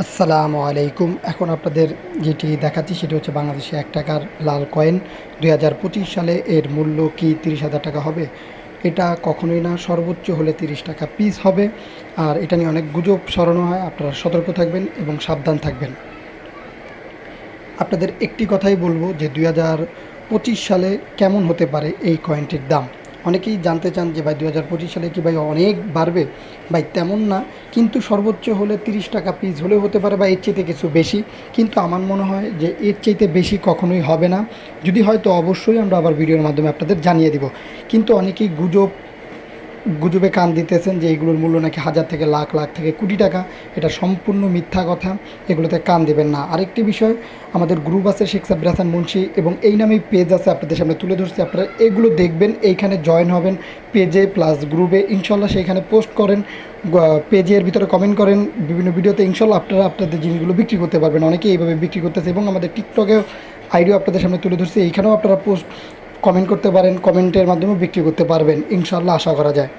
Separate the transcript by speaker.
Speaker 1: আসসালামু আলাইকুম। এখন আপনাদের যেটি দেখাচ্ছি সেটি হচ্ছে বাংলাদেশে ৳১ লাল কয়েন। ২০২৫ সালে এর মূল্য কি ৩০,০০০ টাকা হবে? এটা কখনোই না, সর্বোচ্চ হলে ৳৩০ পিস হবে। আর এটা নিয়ে অনেক গুজব ছড়ানো হয়, আপনারা সতর্ক থাকবেন এবং সাবধান থাকবেন। আপনাদের একটি কথাই বলবো যে ২০২৫ সালে কেমন হতে পারে এই কয়েনটির দাম। অনেকেই জানতে চান যে ভাই ২০২৫ সালে কি ভাই অনেক বাড়বে? ভাই তেমন না, কিন্তু সর্বোচ্চ হলে ৳৩০ পিস হলেও হতে পারে বা এর চাইতে কিছু বেশি। কিন্তু আমার মনে হয় যে এর চাইতে বেশি কখনোই হবে না। যদি হয় তো অবশ্যই আমরা আবার ভিডিওর মাধ্যমে আপনাদের জানিয়ে দিব। কিন্তু অনেকেই গুজবে কান দিতেছেন যে এগুলোর মূল্য নাকি হাজার থেকে লাখ, লাখ থেকে কোটি টাকা। এটা সম্পূর্ণ মিথ্যা কথা, এগুলোতে কান দেবেন না। আরেকটি বিষয়, আমাদের গ্রুপ আছে শেখ সাব্বির হাসান মুন্সি এবং এই নামেই পেজ আছে, আপনাদের সামনে তুলে ধরছি। আপনারা এগুলো দেখবেন, এইখানে জয়েন হবেন পেজে প্লাস গ্রুপে, ইনশাল্লাহ সেইখানে পোস্ট করেন, পেজের ভিতরে কমেন্ট করেন বিভিন্ন ভিডিওতে, ইনশাল্লাহ আপনারা আপনাদের জিনিসগুলো বিক্রি করতে পারবেন। অনেকেই এইভাবে বিক্রি করতেছে এবং আমাদের টিকটকেও আইডিও আপনাদের সামনে তুলে ধরছি, এইখানেও আপনারা পোস্ট কমেন্ট করতে পারেন, কমেন্টের মাধ্যমে বিক্রি করতে পারবেন ইনশাল্লাহ, আশা করা যায়।